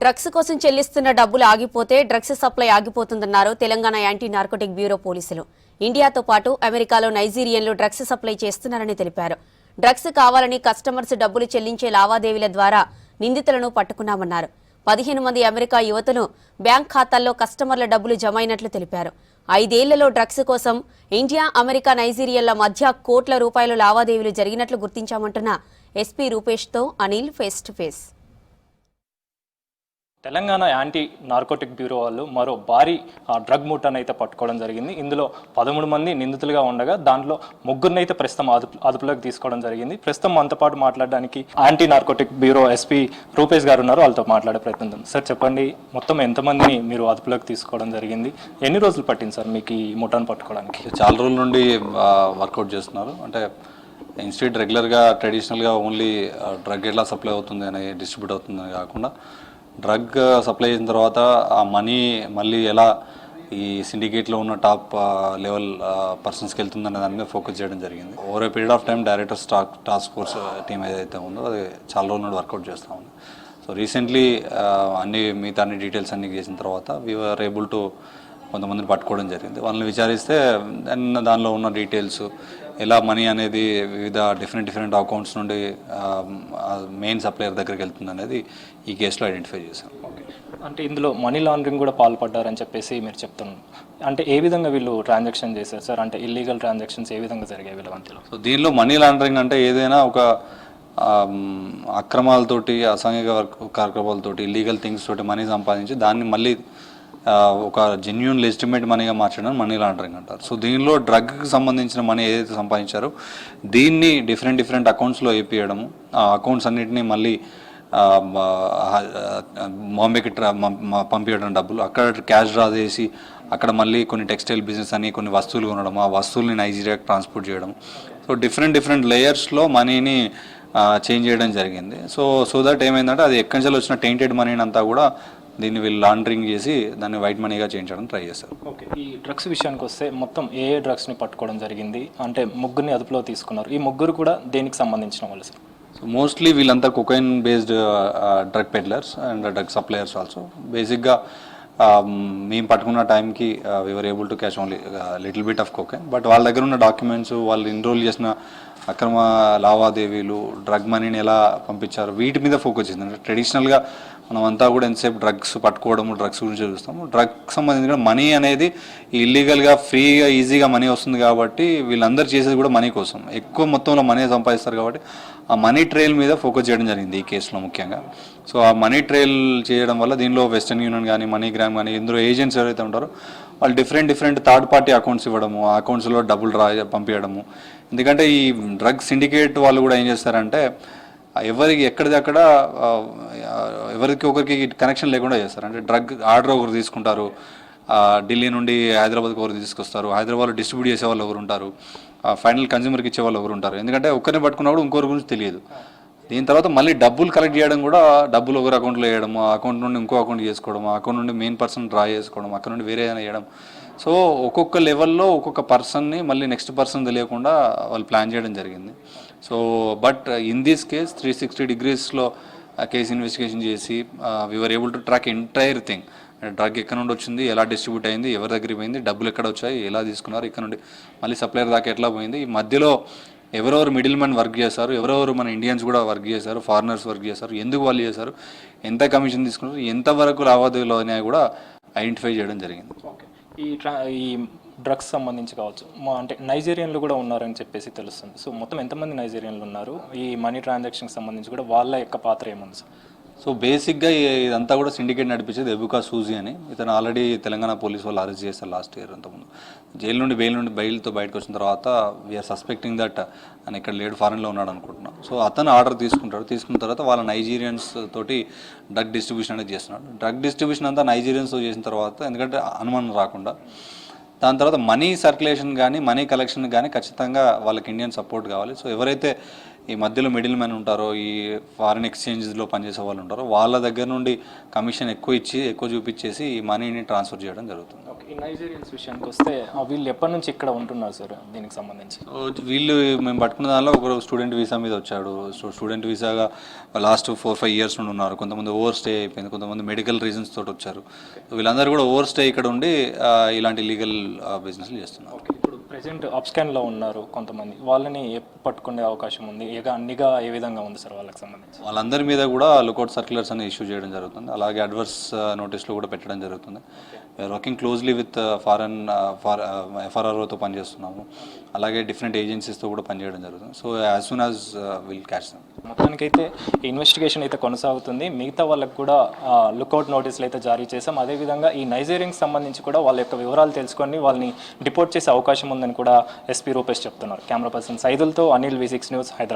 Drugs కోసం చెల్లిస్తున్న డబ్బులు ఆగిపోతే డ్రగ్స్ సప్లై ఆగిపోతుందన్నారు తెలంగాణ యాంటీ నార్కోటిక్ బ్యూరో పోలీసులు. ఇండియాతో పాటు అమెరికాలో నైజీరియన్లు డ్రగ్స్ సప్లై చేస్తున్నారని తెలిపారు. డ్రగ్స్ కావాలని కస్టమర్స్ డబ్బులు చెల్లించే లావాదేవీల ద్వారా నిందితులను పట్టుకున్నామన్నారు. 15 మంది అమెరికా యువతులు బ్యాంక్ ఖాతాల్లో కస్టమర్ల డబ్బులు జమ అయినట్లు తెలిపారు. 5 ఏళ్లలో డ్రగ్స్ కోసం ఇండియా, అమెరికా, నైజీరియన్ల మధ్య కోట్ల రూపాయల లావాదేవీలు జరిగినట్లు గుర్తించామంటున్న ఎస్పీ రూపేష్తో Anil face to face. Telangana anti narcotic bureau వాళ్ళు మరో భారీ డ్రగ్ ముఠాను అయితే పట్టుకోవడం జరిగింది. ఇందులో 13 మంది నిందితులుగా ఉండగా దాంట్లో 3 అయితే ప్రస్తుతం అదుపులోకి తీసుకోవడం జరిగింది. ప్రస్తుతం మనతో పాటు మాట్లాడడానికి anti narcotic bureau SP Rupesh గారు ఉన్నారు. వాళ్ళతో మాట్లాడే ప్రయత్నం. సార్ చెప్పండి, మొత్తం ఎంతమందిని మీరు అదుపులోకి తీసుకోవడం జరిగింది? ఎన్ని రోజులు పట్టింది సార్ మీకు ఈ ముఠాను పట్టుకోవడానికి? చాలా రోజుల నుండి వర్కౌట్ చేస్తున్నారు. అంటే ఇన్స్టిట్యూట్ రెగ్యులర్గా ట్రెడిషనల్గా ఓన్లీ డ్రగ్ ఎలా సప్లై అవుతుంది అని డిస్ట్రిబ్యూట్ అవుతుందని కాకుండా డ్రగ్ సప్లై చేసిన తర్వాత ఆ మనీ మళ్ళీ ఎలా ఈ సిండికేట్లో ఉన్న టాప్ లెవెల్ పర్సన్స్కి వెళ్తుందనే దాని మీద ఫోకస్ చేయడం జరిగింది. Over a period of time directors task force team ఏదైతే ఉందో అది చాలా రోజుల నుండి వర్కౌట్ చేస్తూ ఉంది. సో రీసెంట్లీ మిగతా అన్ని డీటెయిల్స్ అన్ని చేసిన తర్వాత వీఆర్ ఏబుల్ టు కొంతమందిని పట్టుకోవడం జరిగింది. వాళ్ళని విచారిస్తే దానిలో ఉన్న డీటెయిల్స్, ఎలా మనీ అనేది వివిధ డిఫరెంట్ అకౌంట్స్ నుండి మెయిన్ సప్లయర్ దగ్గరికి వెళ్తుంది అనేది ఈ కేసులో ఐడెంటిఫై చేశాం. ఓకే, అంటే ఇందులో మనీ లాండరింగ్ కూడా పాల్పడ్డారని చెప్పేసి మీరు చెప్తున్నారు. అంటే ఏ విధంగా వీళ్ళు ట్రాన్సాక్షన్ చేశారు సార్? అంటే ఇల్లీగల్ ట్రాన్సాక్షన్స్ ఏ విధంగా జరిగాయి వీళ్ళ మధ్యలో? సో దీనిలో మనీ లాండరింగ్ అంటే ఏదైనా ఒక అక్రమాలతోటి, అసాంఘిక కార్యక్రమాలతోటి, ఇల్లీగల్ థింగ్స్ తోటి మనీ సంపాదించి దాన్ని మళ్ళీ ఒక జెన్యూన్ లెజిటిమేట్ మనీగా మార్చడం మనీ లాండరింగ్ అంటారు. సో దీనిలో డ్రగ్కి సంబంధించిన మనీ ఏదైతే సంపాదించారో దీన్ని డిఫరెంట్ అకౌంట్స్లో వేపియడము, ఆ అకౌంట్స్ అన్నింటినీ మళ్ళీ బాంబేకి పంపించడం డబ్బులు, అక్కడ క్యాష్ డ్రా చేసి అక్కడ మళ్ళీ కొన్ని టెక్స్టైల్ బిజినెస్ అని కొన్ని వస్తువులు కొనడం, ఆ వస్తువుల్ని నైజీరియాకి ట్రాన్స్పోర్ట్ చేయడం. సో డిఫరెంట్ లేయర్స్లో మనీని చేంజ్ చేయడం జరిగింది. సో దట్ ఏమైందంటే అది ఎక్కడి నుంచి వచ్చిన టెయింటెడ్ మనీని అంతా కూడా దీన్ని వీళ్ళు లాండరింగ్ చేసి దాన్ని వైట్ మనీగా చేంజ్ చేయడం ట్రై చేస్తారు. ఓకే, ఈ డ్రగ్స్ విషయానికి వస్తే మొత్తం ఏ డ్రగ్స్ని పట్టుకోవడం జరిగింది? అంటే 3 అదుపులో తీసుకున్నారు. ఈ 3 కూడా దేనికి సంబంధించిన వాళ్ళు సార్? సో మోస్ట్లీ వీళ్ళంతా cocaine based drug peddlers and drug suppliers also. బేసిక్గా మేము పట్టుకున్న టైంకి we're able to catch only little bit of cocaine. But వాళ్ళ దగ్గర ఉన్న డాక్యుమెంట్స్, వాళ్ళు ఎన్రోల్ చేసిన అక్రమ లావాదేవీలు, డ్రగ్ మనీని ఎలా పంపించారు, వీటి మీద ఫోకస్ చేసింది. ట్రెడిషనల్గా మనమంతా కూడా ఎంతసేపు డ్రగ్స్ పట్టుకోవడము, డ్రగ్స్ గురించి చూస్తాము. డ్రగ్స్ సంబంధించిన మనీ అనేది ఇల్లీగల్గా ఫ్రీగా ఈజీగా మనీ వస్తుంది కాబట్టి వీళ్ళందరూ చేసేది కూడా మనీ కోసం, ఎక్కువ మొత్తంలో మనీ సంపాదిస్తారు కాబట్టి ఆ మనీ ట్రైల్ మీద ఫోకస్ చేయడం జరిగింది ఈ కేసులో ముఖ్యంగా. సో ఆ మనీ ట్రైల్ చేయడం వల్ల దీనిలో వెస్టర్న్ యూనియన్ కానీ, మనీగ్రామ్ కానీ, ఇందులో ఏజెంట్స్ ఎవరైతే ఉంటారో వాళ్ళు డిఫరెంట్ థర్డ్ పార్టీ అకౌంట్స్ ఇవ్వడము, ఆ అకౌంట్స్లో డబ్బులు పంపించడము. ఎందుకంటే ఈ డ్రగ్ సిండికేట్ వాళ్ళు కూడా ఏం చేస్తారంటే ఎవరికి ఎక్కడిదక్కడ ఎవరికి ఒకరికి కనెక్షన్ లేకుండా చేస్తారు. అంటే డ్రగ్ ఆర్డర్ ఒకరు తీసుకుంటారు, ఢిల్లీ నుండి హైదరాబాద్కి ఒకరు తీసుకొస్తారు, హైదరాబాద్లో డిస్ట్రిబ్యూట్ చేసే వాళ్ళు ఎవరు ఉంటారు, ఫైనల్ కన్జ్యూమర్కి ఇచ్చే వాళ్ళు ఎవరు ఉంటారు. ఎందుకంటే ఒక్కరిని పట్టుకున్నప్పుడు ఇంకొకరి గురించి తెలియదు. దీని తర్వాత మళ్ళీ డబ్బులు కలెక్ట్ చేయడం కూడా, డబ్బులు ఒకరు అకౌంట్లో వేయడం, ఆ అకౌంట్ నుండి ఇంకో అకౌంట్ చేసుకోవడం, ఆ అకౌంట్ నుండి మెయిన్ పర్సన్ డ్రా చేసుకోవడం, అక్కడ నుండి వేరే ఏదైనా వేయడం. సో ఒక్కొక్క లెవెల్లో ఒక్కొక్క పర్సన్ని మళ్ళీ నెక్స్ట్ పర్సన్ తెలియకుండా వాళ్ళు ప్లాన్ చేయడం జరిగింది. So but in this case 360 degreesలో కేసు ఇన్వెస్టిగేషన్ చేసి we're able to track entire thing. Drug ఎక్కడ నుండి వచ్చింది, ఎలా డిస్ట్రిబ్యూట్ అయింది, ఎవరి దగ్గర పోయింది, డబ్బులు ఎక్కడ వచ్చాయి, ఎలా తీసుకున్నారు, ఇక్కడ నుండి మళ్ళీ సప్లయర్ దాకా ఎట్లా పోయింది, ఈ మధ్యలో ఎవరెవరు మిడిల్ మ్యాన్ వర్క్ చేశారు, ఎవరెవరు మన ఇండియన్స్ కూడా వర్క్ చేశారు, ఫారినర్స్ వర్క్ చేశారు, ఎందుకు వాళ్ళు చేశారు, ఎంత కమిషన్ తీసుకున్నారు, ఎంతవరకు లావాదేవీలు అనేవి కూడా ఐడెంటిఫై చేయడం జరిగింది. ఓకే, ఈ డ్రగ్స్ సంబంధించి కావచ్చు, అంటే నైజీరియన్లు కూడా ఉన్నారని చెప్పేసి తెలుస్తుంది. సో మొత్తం ఎంతమంది నైజీరియన్లు ఉన్నారు? ఈ మనీ ట్రాన్సాక్షన్కి సంబంధించి కూడా వాళ్ళ యొక్క పాత్ర ఏముంది సార్? సో బేసిక్గా ఇదంతా కూడా సిండికేట్ నడిపించేది ఎబుకా సూజీ అని. ఇతను ఆల్రెడీ తెలంగాణ పోలీసు వాళ్ళు అరెస్ట్ చేశారు లాస్ట్ ఇయర్. అంతకుముందు జైలు నుండి బెయిల్తో బయటకు వచ్చిన తర్వాత వీఆర్ సస్పెక్టింగ్ దట్ అని ఇక్కడ లేడు, ఫారెన్లో ఉన్నాడు అనుకుంటున్నాం. సో అతను ఆర్డర్ తీసుకున్న తర్వాత వాళ్ళ నైజీరియన్స్ తోటి డ్రగ్ డిస్ట్రిబ్యూషన్ అనేది చేస్తున్నాడు. డ్రగ్ డిస్ట్రిబ్యూషన్ అంతా నైజీరియన్స్తో చేసిన తర్వాత, ఎందుకంటే అనుమానం రాకుండా, దాని తర్వాత మనీ సర్క్యులేషన్ కానీ, మనీ కలెక్షన్ కానీ ఖచ్చితంగా వాళ్ళకి ఇండియన్ సపోర్ట్ కావాలి. సో ఎవరైతే ఈ మధ్యలో మిడిల్ మ్యాన్ ఉంటారో, ఈ ఫారిన్ ఎక్స్చేంజెస్లో పనిచేసే వాళ్ళు ఉంటారో వాళ్ళ దగ్గర నుండి కమిషన్ ఎక్కువ చూపించేసి ఈ మనీని ట్రాన్స్ఫర్ చేయడం జరుగుతుంది. ఓకే, ఈ నైజీరియన్స్ విషయానికి వస్తే వీళ్ళు ఎప్పటి నుంచి ఇక్కడ ఉంటున్నారు సార్ దీనికి సంబంధించి? వీళ్ళు మేము పట్టుకున్న దానిలో ఒకరు స్టూడెంట్ వీసా మీద వచ్చాడు. స్టూడెంట్ వీసాగా లాస్ట్ 4-5 ఇయర్స్ నుండి ఉన్నారు. కొంతమంది ఓవర్ స్టే అయిపోయింది, కొంతమంది మెడికల్ రీజన్స్ తోటి వచ్చారు. వీళ్ళందరూ కూడా ఓవర్ స్టే ఇక్కడ ఉండి ఇలాంటి లీగల్ బిజినెస్లు చేస్తున్నారు. ఓకే, ఇప్పుడు ప్రెసెంట్ అప్స్కాన్లో ఉన్నారు కొంతమంది, వాళ్ళని పట్టుకునే అవకాశం ఉంది, నిఘా ఏ విధంగా ఉంది సార్ వాళ్ళకి సంబంధించి? వాళ్ళందరి మీద కూడా లుకౌట్ సర్క్యులర్స్ అని ఇష్యూ చేయడం జరుగుతుంది. అలాగే అడ్వర్స్ నోటీసులు కూడా పెట్టడం జరుగుతుంది. వీఆర్ వర్కింగ్ క్లోజ్లీ విత్ FRROతో పనిచేస్తున్నాము. అలాగే డిఫరెంట్ ఏజెన్సీస్తో కూడా పనిచేయడం జరుగుతుంది. So as soon as will catch them. మొత్తానికైతే ఇన్వెస్టిగేషన్ అయితే కొనసాగుతుంది. మిగతా వాళ్ళకి కూడా లుకౌట్ నోటీసులు అయితే జారీ చేశాం. అదేవిధంగా ఈ నైజీరియాకి సంబంధించి కూడా వాళ్ళ యొక్క వివరాలు తెలుసుకొని వాళ్ళని డిపోర్ట్ చేసే అవకాశం ఉందని కూడా ఎస్పీ రూపేష్ చెప్తున్నారు. కెమెరా పర్సన్ సైదులతో అనిల్, V6 న్యూస్, హైదరాబాద్.